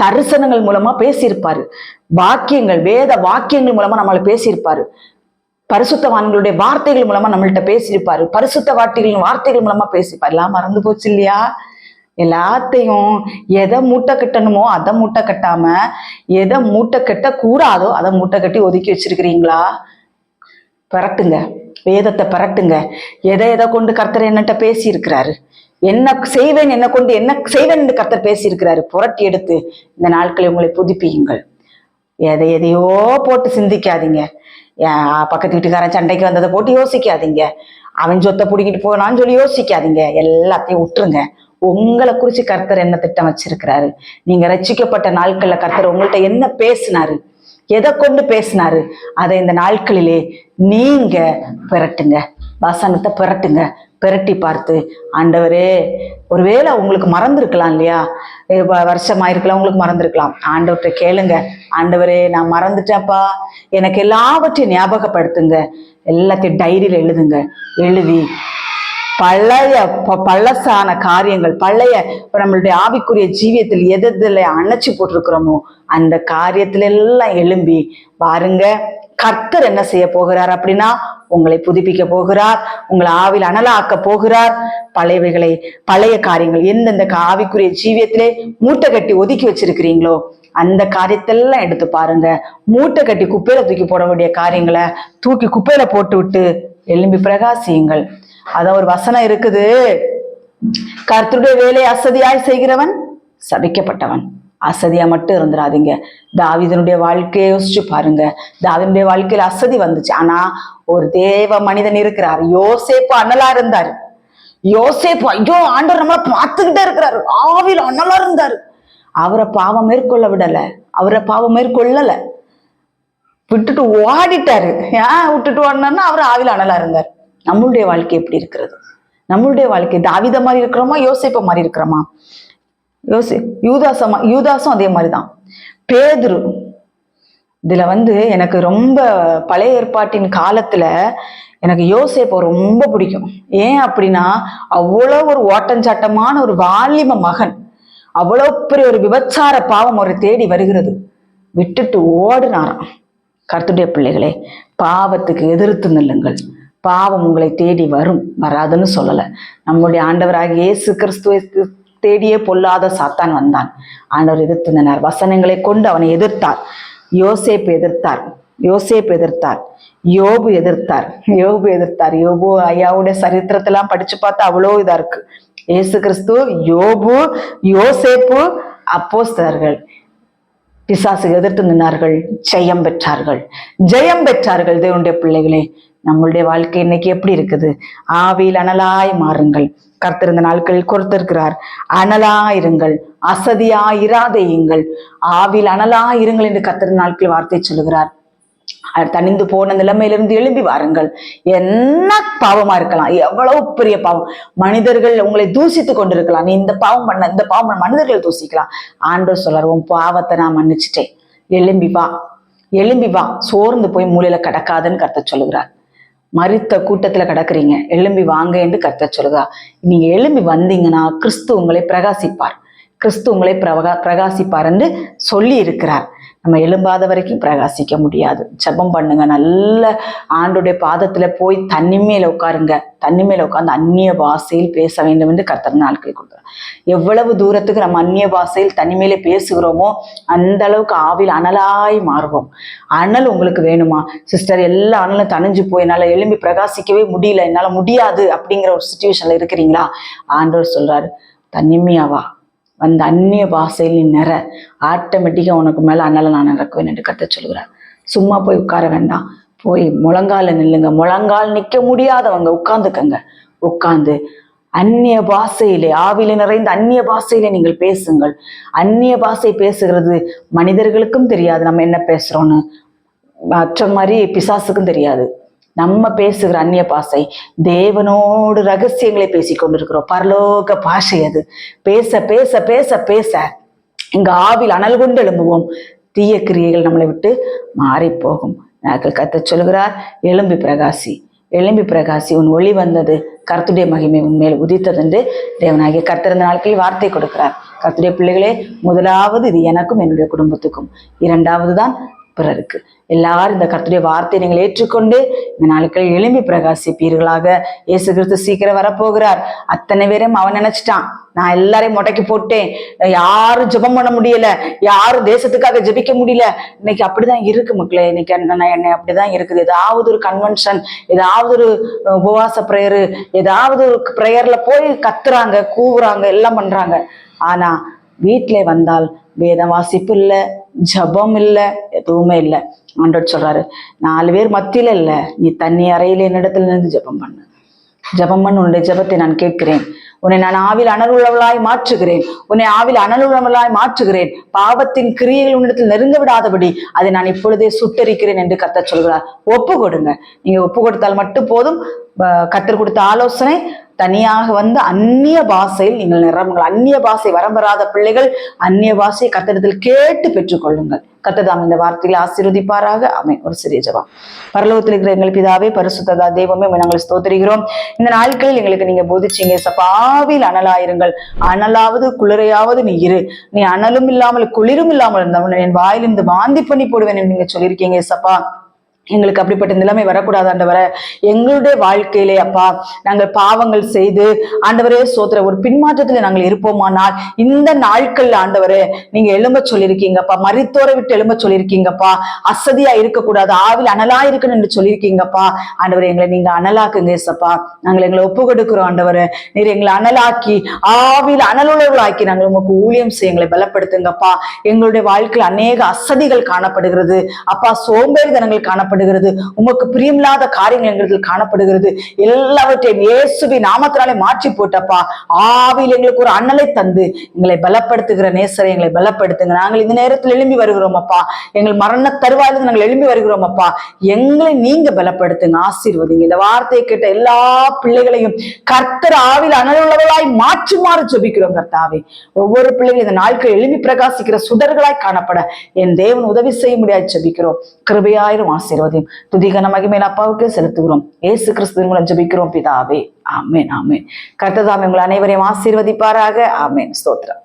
தரிசனங்கள் மூலமா பேசியிருப்பாரு, வாக்கியங்கள், வேத வாக்கியங்கள் மூலமா நம்மளை பேசியிருப்பாரு, பரிசுத்தவான்களுடைய வார்த்தைகள் மூலமா நம்மள்கிட்ட பேசியிருப்பாரு, பரிசுத்த வார்த்தைகள் மூலமா பேசியிருப்பாரு. எல்லாம் மறந்து போச்சு இல்லையா? எல்லாத்தையும் எதை மூட்டை கட்டணுமோ அதை மூட்டை கட்டாம, எதை மூட்டை கட்ட கூடாதோ அதை மூட்டை கட்டி ஒதுக்கி வச்சிருக்கிறீங்களா? பரட்டுங்க, வேதத்தை பரட்டுங்க. எதை கொண்டு கர்த்தர் என்னட்ட பேசி இருக்கிறாரு, என்ன செய்வேன் என்று கர்த்தர் பேசி இருக்கிறாரு, புரட்டி எடுத்து இந்த நாட்களை உங்களை புதுப்பியுங்கள். எதையோ போட்டு சிந்திக்காதீங்க. பக்கத்து வீட்டுக்காரன் சண்டைக்கு வந்ததை போட்டு யோசிக்காதீங்க. அவன் சொத்தை பிடிக்கிட்டு போனான்னு சொல்லி யோசிக்காதீங்க. எல்லாத்தையும் விட்டுருங்க. உங்களை குறிச்சு கர்த்தர் என்ன திட்டம் வச்சிருக்கிறாரு? நீங்க ரட்சிக்கப்பட்ட நாட்கள்ல கர்த்தர் உங்கள்கிட்ட என்ன பேசினாரு, எதை கொண்டு பேசினாரு, அதை இந்த நாட்களிலே நீங்க பிரட்டுங்க. வசனத்தை பிரட்டி பார்த்து, ஆண்டவரே, ஒருவேளை உங்களுக்கு மறந்துருக்கலாம் இல்லையா, வருஷமாயிருக்கலாம், உங்களுக்கு மறந்துருக்கலாம். ஆண்டவர்கிட்ட கேளுங்க, ஆண்டவரே நான் மறந்துட்டேன்ப்பா, எனக்கு எல்லாவற்றையும் ஞாபகப்படுத்துங்க. எல்லாத்தையும் டைரியில எழுதி பழசான காரியங்கள், நம்மளுடைய ஆவிக்குரிய ஜீவியத்தில் எதில் அணைச்சி போட்டிருக்கிறோமோ அந்த காரியத்துல எல்லாம் எழும்பி பாருங்க. கர்த்தர் என்ன செய்ய போகிறார் அப்படின்னா, உங்களை புதுப்பிக்க போகிறார், உங்களை ஆவியில் அனலாக்க போகிறார். பழைய காரியங்கள் எந்தெந்த ஆவிக்குரிய ஜீவியத்திலே மூட்டை கட்டி ஒதுக்கி வச்சிருக்கிறீங்களோ அந்த காரியத்தெல்லாம் எடுத்து பாருங்க. மூட்டை கட்டி குப்பையில தூக்கி போட வேண்டிய காரியங்களை தூக்கி குப்பையில போட்டு விட்டு எழும்பி பிரகாசியுங்கள். அதான் ஒரு வசனம் இருக்குது, கர்த்தருடைய வேலையை அசதியாய் செய்கிறவன் சபிக்கப்பட்டவன். அசதியா மட்டும் இருந்துடாதீங்க. தாவீதனுடைய வாழ்க்கையை யோசிச்சு பாருங்க. தாவீதனுடைய வாழ்க்கையில அசதி வந்துச்சு, ஆனா ஒரு தேவ மனிதன் இருக்கிறார். யோசேப்பு அனலா இருந்தாரு. யோசேப்பு, ஐயோ ஆண்டவர் நம்மள பார்த்துக்கிட்டே இருக்கிறாரு, ஆவியில் அனலா இருந்தாரு. அவரை பாவம் மேற்கொள்ளல, விட்டுட்டு ஓடிட்டாரு. ஏன் விட்டுட்டு ஓடினார்னா அவர் ஆவியில் அனலா இருந்தார். நம்மளுடைய வாழ்க்கை எப்படி இருக்கிறது? நம்மளுடைய வாழ்க்கை தாவீத மாதிரி இருக்கிறோமா, யோசேப்ப மாதிரி இருக்கிறோமா? யூதாசும் அதே மாதிரிதான். பேதுரு, இதுல எனக்கு ரொம்ப பழைய ஏற்பாட்டின் காலத்துல எனக்கு யோசேப்பை ரொம்ப பிடிக்கும். ஏன் அப்படின்னா, அவ்வளோ ஒரு ஓட்டஞ்சாட்டமான ஒரு வாலிப மகன், அவ்வளோ பெரிய ஒரு விபச்சார பாவம் ஒரு தேடி வருகிறது, விட்டுட்டு ஓடினாராம். கர்த்தருடைய பிள்ளைகளே, பாவத்துக்கு எதிர்த்து நில்லுங்கள். பாவம் உங்களை தேடி வரும், வராதுன்னு சொல்லலை. நம்முடைய ஆண்டவராகிய இயேசு கிறிஸ்துவை தேடியே பொல்லாத சாத்தான் வந்தான். ஆண்டவர் எதிர்த்து நின்றார். வசனங்களை கொண்டு அவனை எதிர்த்தார். யோசேப்பு எதிர்த்தார், யோபு எதிர்த்தார். யோபு ஐயாவுடைய சரித்திரத்தெல்லாம் படிச்சு பார்த்தா அவ்வளோ இதா இருக்கு. இயேசு கிறிஸ்து, யோபு, யோசேப்பு, அப்போஸ்தலர்கள் பிசாசு எதிர்த்து நின்றார்கள், ஜெயம் பெற்றார்கள். தேவனுடைய பிள்ளைகளே, நம்மளுடைய வாழ்க்கை இன்னைக்கு எப்படி இருக்குது? ஆவியில் அனலாய் மாறுங்கள். கர்த்தர் இந்த நாட்களில் கொடுத்திருக்கிறார். அனலாயிருங்கள், அசதியாயிராதேயுங்கள், ஆவியில் அனலாயிருங்கள் என்று கர்த்தர் நாட்களில் வார்த்தை சொல்லுகிறார். தனிந்து போன நிலைமையிலிருந்து எழும்பி வாருங்கள். என்ன பாவமா இருக்கலாம், எவ்வளவு பெரிய பாவம், மனிதர்கள் உங்களை தூசித்து கொண்டிருக்கலாம். நீ இந்த பாவம் பண்ண மனிதர்கள் தூசிக்கலாம். ஆண்டவர் சொல்றார், உன் பாவத்தை நான் மன்னிச்சிட்டேன், எழும்பி வா, சோர்ந்து போய் மூலையில கிடக்காதுன்னு கர்த்தர் சொல்லுகிறார். மரித்த கூட்டத்துல கிடக்குறீங்க, எழும்பி வாங்க என்று கர்த்தர் சொல்லுகிறார். நீங்க எழும்பி வந்தீங்கன்னா கிறிஸ்து உங்களை பிரகாசிப்பார் என்று சொல்லி இருக்கிறார். நம்ம எழும்பாத வரைக்கும் பிரகாசிக்க முடியாது. ஜெபம் பண்ணுங்க, நல்ல ஆண்டுடைய பாதத்துல போய் தண்ணி மேல உட்காருங்க. தண்ணி மேல உட்கார்ந்து அந்நிய பாஷையில் பேச வேண்டும் என்று கர்த்தர் நாட்கள் கொடுக்குறார். எவ்வளவு தூரத்துக்கு நம்ம அந்நிய பாஷையில் தண்ணி மேலே பேசுகிறோமோ அந்த அளவுக்கு ஆவியில் அனலாய் மாறுவோம். அனல் உங்களுக்கு வேணுமா சிஸ்டர்? எல்லா அனலும் தணிஞ்சு போய் என்னால எழும்பி பிரகாசிக்கவே முடியல, என்னால முடியாது அப்படிங்கிற ஒரு சுச்சுவேஷன்ல இருக்கிறீங்களா? ஆண்டவர் சொல்றாரு, தனிமையாவா அந்த அந்நிய பாஷையில் நீ நிற, ஆட்டோமேட்டிக்கா உனக்கு மேல அனலை நான் இறக்குவேன் என்று கர்த்தர் சொல்கிறார். சும்மா போய் உட்கார வேண்டாம், போய் முழங்கால நில்லுங்க. முழங்கால் நிக்க முடியாதவங்க உட்கார்ந்து அந்நிய பாஷையிலே, ஆவியில நிறைந்த அந்நிய பாஷையிலே நீங்கள் பேசுங்கள். அந்நிய பாஷை பேசுகிறது மனிதர்களுக்கும் தெரியாது நம்ம என்ன பேசுறோம்னு, மற்ற மாதிரி பிசாசுக்கும் தெரியாது. நம்ம பேசுகிற அந்நிய பாஷை தேவனோடு ரகசியங்களை பேசி கொண்டிருக்கிறோம். பரலோக பாஷை அது. பேச பேச பேச பேச இங்க ஆவில் அனல் கொண்டு எழும்புவோம். தீய கிரியைகள் நம்மளை விட்டு மாறி போகும். கர்த்தர் சொல்கிறார், எழும்பி பிரகாசி, உன் ஒளி வந்தது, கர்த்தருடைய மகிமை உன்மேல் உதித்தது என்று தேவனாகிய கர்த்தர் இந்த நாட்களில் வார்த்தை கொடுக்கிறார். கர்த்தருடைய பிள்ளைகளே, முதலாவது இது எனக்கும் என்னுடைய குடும்பத்துக்கும், இரண்டாவது தான் பிறருக்கு. எல்லாரும் இந்த கர்த்தருடைய வார்த்தையை நீங்கள் ஏற்றுக்கொண்டு இந்த நாட்களில் எழும்பி பிரகாசிப்பீர்களாக. இயேசு கிறிஸ்து சீக்கிரம் வரப்போகிறார். அத்தனை பேரும் அவன் நினைச்சிட்டான், நான் எல்லாரையும் முடக்கி போட்டேன், யாரும் ஜெபம் பண்ண முடியல, யாரும் தேசத்துக்காக ஜெபிக்க முடியல. இன்னைக்கு அப்படிதான் இருக்கு மக்களே. இன்னைக்கு என்னை அப்படிதான் இருக்குது. ஏதாவது ஒரு கன்வென்ஷன், ஏதாவது ஒரு உபவாச பிரேயரு, ஏதாவது ஒரு பிரேயர்ல போய் கத்துறாங்க, கூவுறாங்க, எல்லாம் பண்றாங்க. ஆனா வீட்டிலே வந்தால் வேதம் வாசிப்பு இல்லை, ஜபம் இல்லை, எதுவுமே இல்லை. ஆண்டவர் சொல்றாரு, 4 பேர் மத்தியில இல்லை, நீ தண்ணி அறையில என்னிடத்துல இருந்து ஜபம் பண்ணு. உன்னுடைய ஜபத்தை நான் கேட்கிறேன். உன்னை நான் ஆவில் அனலுள்ளவளாய் மாற்றுகிறேன். பாவத்தின் கிரியைகள் உன்னிடத்தில் நெருங்க விடாதபடி அதை நான் இப்பொழுதே சுட்டரிக்கிறேன் என்று கர்த்தர் சொல்கிறார். ஒப்பு கொடுங்க. நீங்க ஒப்பு கொடுத்தால் மட்டும் போதும். கர்த்தர் கொடுத்த ஆலோசனை, தனியாக வந்து அந்நிய பாஷையில் நீங்கள் நிரம்புங்கள். அந்நிய பாஷை வரம்பெறாத பிள்ளைகள் அந்நிய பாஷையை கர்த்தரிடத்தில் கேட்டு பெற்றுக்கொள்ளுங்கள். கர்த்தர் தாம் இந்த வார்த்தைகளை ஆசீர்வதிப்பாராக. ஆமென். ஒரு சிறிய ஜெபம். பரலோகத்தில் இருக்கிற எங்கள் பிதாவே, பரிசுத்ததா தெய்வமே, நாங்கள் ஸ்தோத்திரிக்கிறோம். இந்த நாட்களில் எங்களுக்கு நீங்க போதிச்சீங்க, சப்பாவில் அனலாயிருங்கள். அனலாவது குளிரையாவது நீ இரு, நீ அனலும் இல்லாமல் குளிரும் இல்லாமல் இருந்தவன் என் வாயிலிருந்து வாந்தி பண்ணி போடுவேன் என்று நீங்க சொல்லியிருக்கீங்க. சப்பா, எங்களுக்கு அப்படிப்பட்ட நிலைமை வரக்கூடாது ஆண்டவரே. எங்களுடைய வாழ்க்கையிலே அப்பா நாங்கள் பாவங்கள் செய்து ஆண்டவரே சோத்திர ஒரு பின்மாற்றத்துல நாங்கள் இருப்போமானால் இந்த நாட்கள்ல ஆண்டவரே நீங்க எழும்ப சொல்லியிருக்கீங்கப்பா, மரித்தோரை விட்டு எழும்ப சொல்லியிருக்கீங்கப்பா, அசதியா இருக்கக்கூடாது, ஆவில் அனலா இருக்கணும் என்று சொல்லியிருக்கீங்கப்பா. ஆண்டவரே எங்களை நீங்க அனலாக்குங்க ஏசப்பா. நாங்கள் எங்களை ஒப்பு கொடுக்கிறோம் ஆண்டவரே. நீர் எங்களை அனலாக்கி ஆவில் அனலுள்ளவர்களாக்கி நாங்கள் உமக்கு ஊழியம் செய்ய எங்களை பலப்படுத்துங்கப்பா. எங்களுடைய வாழ்க்கையில் அநேக அசதிகள் காணப்படுகிறது அப்பா, சோம்பேறித்தனங்கள் காணப்படுகிறது, உமக்கு பிரியமில்லாத காரியங்கள் எங்களுக்கு காணப்படுகிறது. எல்லாவற்றையும் இயேசுவின் நாமத்தினாலே மாற்றி போட்டப்பா. ஆவியில் எங்களுக்கு ஒரு அனலை தந்து எங்களை பலப்படுத்துகிற நேசரை எங்களை பலப்படுத்துங்க. நாங்கள் இந்த நேரத்தில் எழும்பி வருகிறோம் அப்பா. எங்கள் மரண தருவாயிலிருந்து நாங்கள் எழும்பி வருகிறோம் அப்பா. எங்களை நீங்க பலப்படுத்துங்க, ஆசீர்வதிங்க. இந்த வார்த்தையை கேட்ட எல்லா பிள்ளைகளையும் கர்த்தர் ஆவியில் அனலுள்ளவர்களாய் மாற்றுமாறு ஜெபிக்கிறோம் கர்த்தாவே. ஒவ்வொரு பிள்ளைகளும் இந்த நாட்கள் எழும்பி பிரகாசிக்கிற சுடர்களாய் காணப்பட என் தேவன் உதவி செய்ய முடியாது ஜெபிக்கிறோம். கிருபையாயிரும் ஆசீர்வாதம். ஆசீர்வதியும். துதிகன மகிமையின் அப்பாவுக்கே செலுத்துகிறோம். இயேசு கிறிஸ்துவின் மூலம் ஜெபிக்கிறோம் பிதாவே. ஆமென் ஆமென். கர்த்தர் தாமே உங்கள் அனைவரையும் ஆசீர்வதிப்பாராக. ஆமென். ஸ்தோத்திரம்.